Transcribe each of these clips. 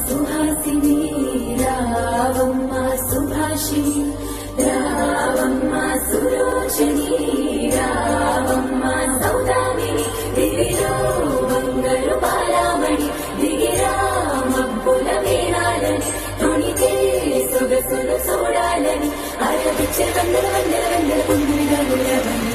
సుహాసిని రావమ్మ సుభాషిణి రావమ్మ సురోచని రావమ్మ సౌదామిని దివిలో బంగారు బాలామణి దిగిరా మబ్బుల మేళాలని తొణితే సొగసులు చూడాలని అరవిచ్చే వందల వందల వందల కుందులుగా గులవని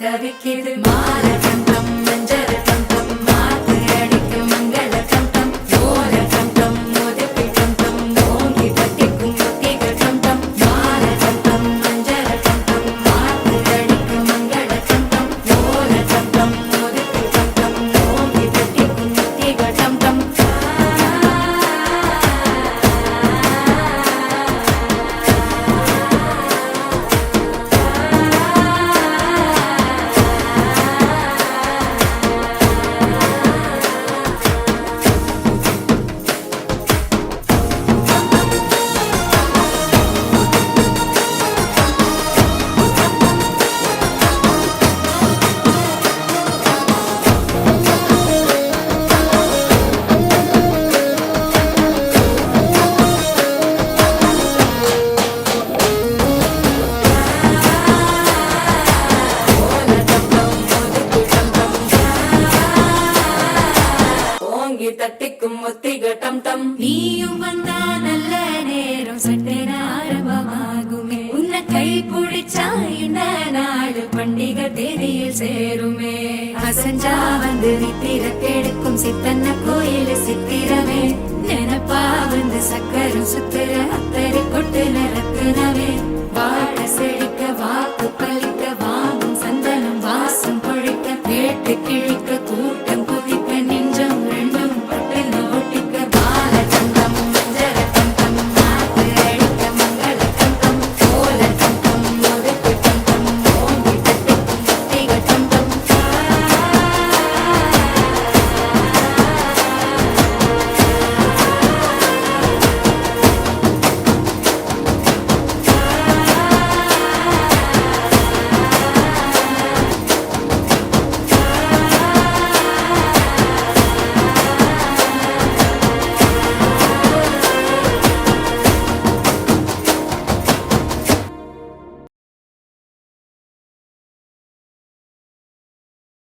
தவிக்கிது மால கண்டம் மஞ்சள் கண்டம் மாத்து அடிக்கும் மங்கள கண்டம் ஓல கண்டம் மோதிப்பி கண்டம் ஓங்கி தட்டிக்கும் முத்திக கண்டம் மால கண்டம் மஞ்சள் கண்டம் மாத்து அடிக்கும் மங்கள கண்டம் ஓல கண்டம் மோதிப்பி கண்டம் ஓங்கி தட்டிக்கும் முத்திக கண்டம் தட்டிக்கும் முத்திக டம் டம் நீயும் வந்தா நல்ல நேரம் சட்டென ஆரம்பமாகுமே உன்னை கை பிடிச்சா இந்த நாடு பண்டிகை தேதியில் சேருமே அசஞ்சா வந்து நித்திர கெடுக்கும் சித்தன்ன கோயில் சித்திரமே நினப்பா வந்து சக்கரம் சுத்துற அத்தரை கொட்டு ரத்தினமே வாழ செழிக்க வாக்கு